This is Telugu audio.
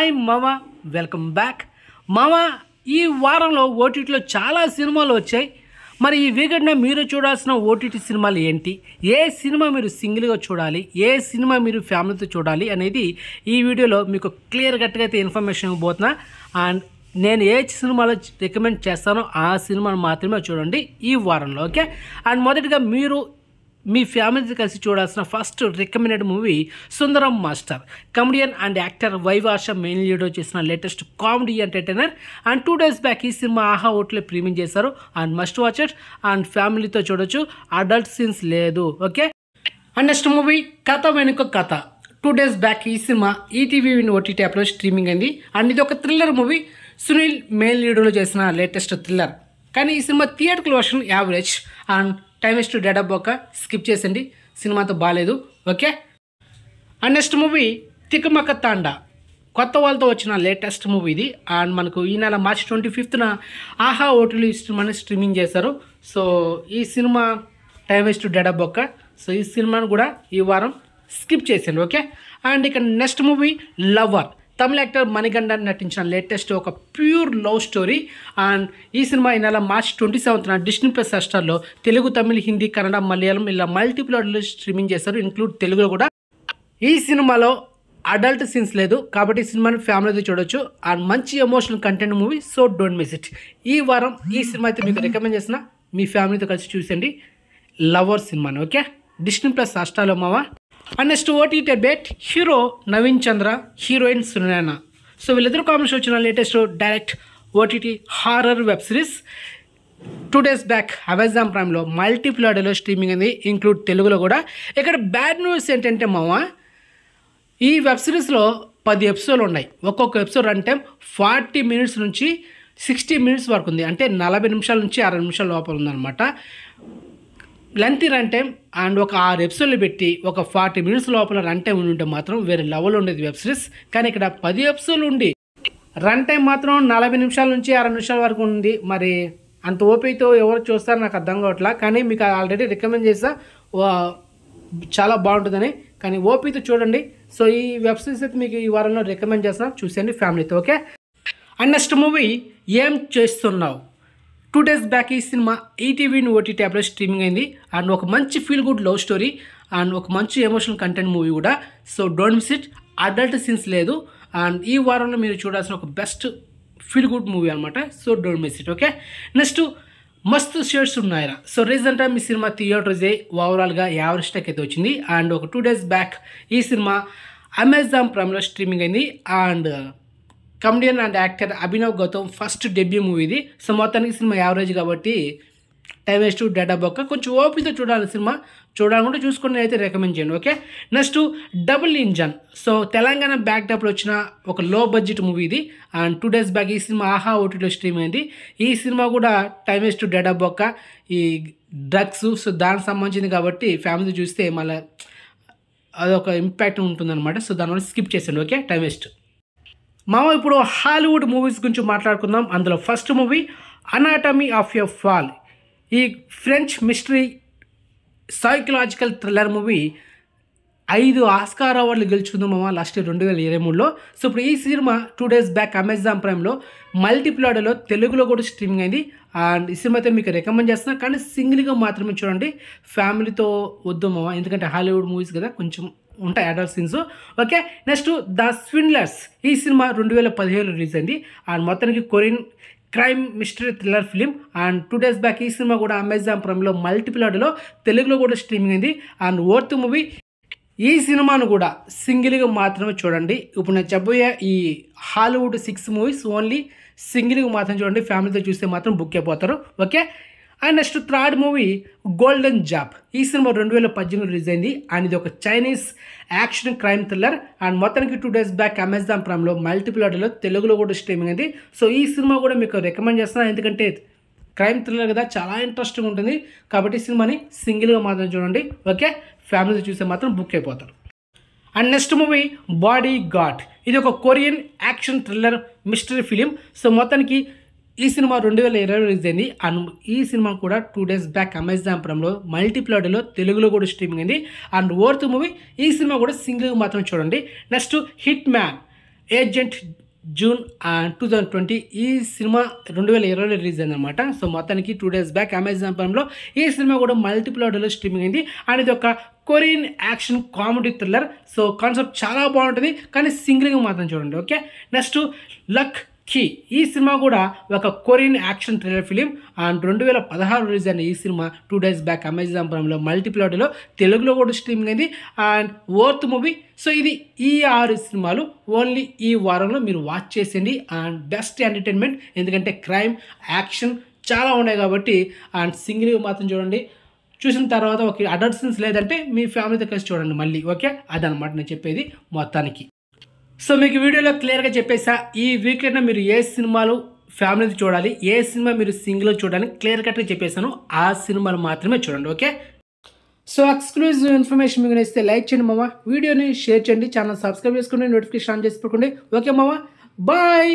హాయ్ మామ, వెల్కమ్ బ్యాక్ మామ. ఈ వారంలో ఓటీటీలో చాలా సినిమాలు వచ్చాయి. మరి ఈ వీకెండ్న మీరు చూడాల్సిన ఓటీటీ సినిమాలు ఏంటి, ఏ సినిమా మీరు సింగిల్గా చూడాలి, ఏ సినిమా మీరు ఫ్యామిలీతో చూడాలి అనేది ఈ వీడియోలో మీకు క్లియర్ కట్గా అయితే ఇన్ఫర్మేషన్ ఇవ్వబోతున్నా. అండ్ నేను ఏ సినిమాలో రికమెండ్ చేస్తానో ఆ సినిమాను మాత్రమే చూడండి ఈ వారంలో, ఓకే. అండ్ మొదటిగా మీరు మీ ఫ్యామిలీతో కలిసి చూడాల్సిన first recommended movie Sundaram master. Comedian and actor వైవాష మెయిన్ లీడ్ చేసిన latest comedy entertainer. And 2 days back ఈ సినిమా ఆహా ఓట్లో ప్రీమియం చేశారు. And must watch it. And ఫ్యామిలీతో చూడొచ్చు, అడల్ట్ సీన్స్ లేదు, ఓకే. అండ్ నెక్స్ట్ మూవీ కథ వెనుక కథ. 2 days బ్యాక్ ఈ సినిమా ఈటీవీ ఓటీటీ యాప్లో స్ట్రీమింగ్ అయింది. అండ్ ఇది ఒక థ్రిల్లర్ మూవీ. సునీల్ మెయిన్ లీడ్లో చేసిన లేటెస్ట్ థ్రిల్లర్. కానీ ఈ cinema theatrical version average. And time waste dead బొక్క స్కిప్ చేసండి, సినిమాతో బాగాలేదు, ఓకే. అండ్ నెక్స్ట్ మూవీ తికమక తాండా. కొత్త వాళ్ళతో వచ్చిన లేటెస్ట్ మూవీ ఇది. అండ్ మనకు ఈ నెల March 25th ఆహా ఓటీటీ సినిమాని స్ట్రీమింగ్ చేశారు. సో ఈ సినిమా టైమ్ వేస్ట్ డెడ్ బొక్క. సో ఈ సినిమాను కూడా ఈ వారం స్కిప్ చేసిండు, ఓకే. అండ్ ఇక next movie lover. Tamil actor Manikanta నటించిన లేటెస్ట్ ఒక ప్యూర్ లవ్ స్టోరీ. అండ్ ఈ సినిమా ఈ నెల March 27th డిస్నీ ప్లస్ హాట్‌స్టార్లో తెలుగు, తమిళ్, హిందీ, కన్నడ, మలయాళం ఇలా మల్టిపుల్ ఆడియోలో స్ట్రీమింగ్ చేశారు, ఇంక్లూడ్ తెలుగులో కూడా. ఈ సినిమాలో అడల్ట్ సీన్స్ లేదు కాబట్టి ఈ సినిమాని ఫ్యామిలీతో చూడొచ్చు. అండ్ మంచి emotional content movie, so don't miss it. ఈ వారం ఈ సినిమా అయితే మీకు రికమెండ్ చేసిన, మీ ఫ్యామిలీతో కలిసి చూసండి లవర్ సినిమాని, ఓకే. డిస్నీ ప్లస్ హాట్‌స్టార్లో మావా. And next OTT update. Hero Naveen Chandra, heroine Sunaina. So వీళ్ళిద్దరు కాంబినేషన్ వచ్చిన latest direct OTT horror web series 2 days back Amazon ప్రైమ్లో మల్టిపుల్ ఆడియోలో స్ట్రీమింగ్ అయింది, ఇంక్లూడ్ తెలుగులో కూడా. ఇక్కడ బ్యాడ్ న్యూస్ ఏంటంటే మావా, ఈ వెబ్ సిరీస్లో 10 ఎపిసోడ్లు ఉన్నాయి. ఒక్కొక్క ఎపిసోడ్ రన్ టైం 40 minutes నుంచి 60 minutes వరకు ఉంది. అంటే 40 నిమిషాల నుంచి 60 నిమిషాల లోపల ఉందన్నమాట లెంత్ రన్ టైం. అండ్ ఒక 6 ఎపిసోడ్లు పెట్టి ఒక 40 minutes లోపల రన్ టైం ఉంటే మాత్రం వేరే లెవెల్ ఉండేది వెబ్ సిరీస్. కానీ ఇక్కడ 10 ఎపిసోడ్లు ఉండి రన్ టైం మాత్రం 40 నిమిషాల నుంచి 60 నిమిషాల వరకు ఉంది. మరి అంత ఓపికతో ఎవరు చూస్తారో నాకు అర్థం కావట్లా. కానీ మీకు ఆల్రెడీ రికమెండ్ చేసా, చాలా బాగుంటుందని. కానీ ఓపికతో చూడండి. సో ఈ వెబ్ సిరీస్ అయితే మీకు ఈ వారంలో రికమెండ్ చేస్తాను, చూసేయండి ఫ్యామిలీతో, ఓకే. అండ్ నెక్స్ట్ మూవీ ఏం చేస్తున్నావు. 2 days బ్యాక్ ఈ సినిమా ఈటీవీ ఓటీటీ యాప్లో స్ట్రీమింగ్ అయింది. అండ్ ఒక మంచి feel good love story and ఒక మంచి ఎమోషనల్ కంటెంట్ మూవీ కూడా. So don't miss it. Adult scenes లేదు. అండ్ ఈ వారంలో మీరు చూడాల్సిన ఒక బెస్ట్ ఫీల్ గుడ్ మూవీ అనమాట. So don't miss it, okay. Next మస్తు షేడ్స్ ఉన్నాయిరా. సో రీసెంట్ టైం ఈ సినిమా థియేటర్స్ ఓవరాల్గా యావరేజ్ టెక్ అయితే వచ్చింది. అండ్ ఒక 2 days బ్యాక్ ఈ సినిమా అమెజాన్ ప్రైమ్లో స్ట్రీమింగ్ అయింది. And comedian and actor Abhinav Gautam first debut movie ఇది. సో మొత్తానికి సినిమా యావరేజ్ కాబట్టి టైమ్ వేస్ట్ డెడ్ బొక్క. కొంచెం ఓపికతో చూడాలి సినిమా, చూడాలనుకుంటే చూసుకుని అయితే రికమెండ్ చేయండి, okay. Next double engine. So Telangana back టాప్లో వచ్చిన ఒక లో బడ్జెట్ మూవీ ఇది. అండ్ 2 days బ్యాక్ ఈ సినిమా ఆహా ఓటీటీలో స్ట్రీమ్ అయింది. ఈ సినిమా కూడా టైమ్ వేస్ట్ డెడ్ బొక్క, ఈ డ్రగ్స్, సో దానికి సంబంధించింది కాబట్టి ఫ్యామిలీ చూస్తే మళ్ళీ అదొక ఇంపాక్ట్ ఉంటుందన్నమాట. సో దానివల్ల స్కిప్ చేయండి, ఓకే. టైమ్ వేస్ట్ మామ. ఇప్పుడు హాలీవుడ్ మూవీస్ గురించి మాట్లాడుకుందాం. అందులో first movie anatomy of a fall. ఈ French mystery psychological thriller movie 5 Oscar అవార్డులు గెలుచుకుంది మామ లాస్ట్ 2023లో. సో ఇప్పుడు ఈ సినిమా 2 days బ్యాక్ అమెజాన్ ప్రైమ్లో మల్టిపుల్ ఆడియోలో తెలుగులో కూడా స్ట్రీమింగ్ అయింది. అండ్ ఈ సినిమా అయితే మీకు రికమెండ్ చేస్తున్నా, కానీ సింగిల్గా మాత్రమే చూడండి, ఫ్యామిలీతో వద్దు మామ. ఎందుకంటే హాలీవుడ్ మూవీస్ కదా, కొంచెం ఉంటాయి adult scenes, okay. Next the swindlers. ఈ సినిమా 2017 రిలీజ్ అయింది. అండ్ మొత్తానికి Korean crime mystery thriller film. And 2 days back ఈ సినిమా కూడా అమెజాన్ ప్రైమ్లో మల్టిపుల్ ఆడియోలో తెలుగులో కూడా స్ట్రీమింగ్ అయింది. And worth movie. ఈ సినిమాను కూడా సింగిల్గా మాత్రమే చూడండి. ఇప్పుడు నేను చెప్పబోయే ఈ హాలీవుడ్ 6 మూవీస్ ఓన్లీ సింగిల్గా మాత్రం చూడండి, ఫ్యామిలీతో చూస్తే మాత్రం బుక్ అయిపోతారు, okay. And next third movie golden job. ఈ సినిమా 2018 రిలీజ్ అయింది. అండ్ ఇది ఒక Chinese action crime thriller. And మొత్తానికి 2 days బ్యాక్ అమెజాన్ ప్రైమ్లో మల్టిపుల్ ఆడియోలో తెలుగులో కూడా స్ట్రీమింగ్ అయింది. సో ఈ సినిమా కూడా మీకు రికమెండ్ చేస్తున్నాను, ఎందుకంటే క్రైమ్ థ్రిల్లర్ కదా, చాలా ఇంట్రెస్టింగ్ ఉంటుంది. కాబట్టి ఈ సినిమాని సింగిల్గా మాత్రం చూడండి, ఓకే. ఫ్యామిలీతో చూస్తే మాత్రం బుక్ అయిపోతారు. And next movie body guard. ఇది ఒక Korean action thriller mystery film. So మొత్తానికి ఈ సినిమా 2020 రిలీజ్ అయింది. అండ్ ఈ సినిమా కూడా 2 days బ్యాక్ అమెజాన్ ప్రైమ్లో మల్టిపుల్ ఆడియోలో తెలుగులో కూడా స్ట్రీమింగ్ అయింది. And worth movie. ఈ సినిమా కూడా సింగిల్గా మాత్రం చూడండి. Next hit man. Agent June 2020 ఈ సినిమా 2020లో రిలీజ్ అయిందనమాట. సో మొత్తానికి 2 days బ్యాక్ అమెజాన్ ప్రైమ్లో ఈ సినిమా కూడా మల్టిపుల్ ఆర్డర్లో స్ట్రీమింగ్ అయింది. అండ్ ఇది ఒక Korean action comedy thriller. So concept చాలా బాగుంటుంది, కానీ సింగిల్గా మాత్రం చూడండి. Okay, next luck key. ఈ సినిమా కూడా ఒక Korean action thriller film. And 2016 release అయిన ఈ సినిమా 2 days బ్యాక్ అమెజాన్ ప్రైమ్లో మల్టిపుల్ ఆర్డర్లో తెలుగులో కూడా స్ట్రీమింగ్ అయింది. And worth movie. సో ఇది ఈ 6 సినిమాలు ఓన్లీ ఈ వారంలో మీరు వాచ్ చేసేయండి. అండ్ బెస్ట్ ఎంటర్టైన్మెంట్, ఎందుకంటే క్రైమ్ యాక్షన్ చాలా ఉన్నాయి కాబట్టి. అండ్ సింగిల్గా మాత్రం చూడండి. చూసిన తర్వాత ఒక అడల్ట్ సీన్స్ లేదంటే మీ ఫ్యామిలీతో కలిసి చూడండి మళ్ళీ. ఓకే, అదనమాట నేను చెప్పేది మొత్తానికి. సో మీకు వీడియోలో క్లియర్గా చెప్పేసా, ఈ వీకెండ్న మీరు ఏ సినిమాలు ఫ్యామిలీతో చూడాలి, ఏ సినిమా మీరు సింగిల్గా చూడాలి క్లియర్ కట్గా చెప్పేశాను. ఆ సినిమాలు మాత్రమే చూడండి. ఓకే, సో ఎక్స్క్లూజివ్ ఇన్ఫర్మేషన్ మీకు నచ్చితే లైక్ చేయండి మామ, వీడియోని షేర్ చేయండి, ఛానల్ సబ్స్క్రైబ్ చేసుకోండి, నోటిఫికేషన్ ఆన్ చేసి పెట్టుకోండి. ఓకే మామ, బాయ్.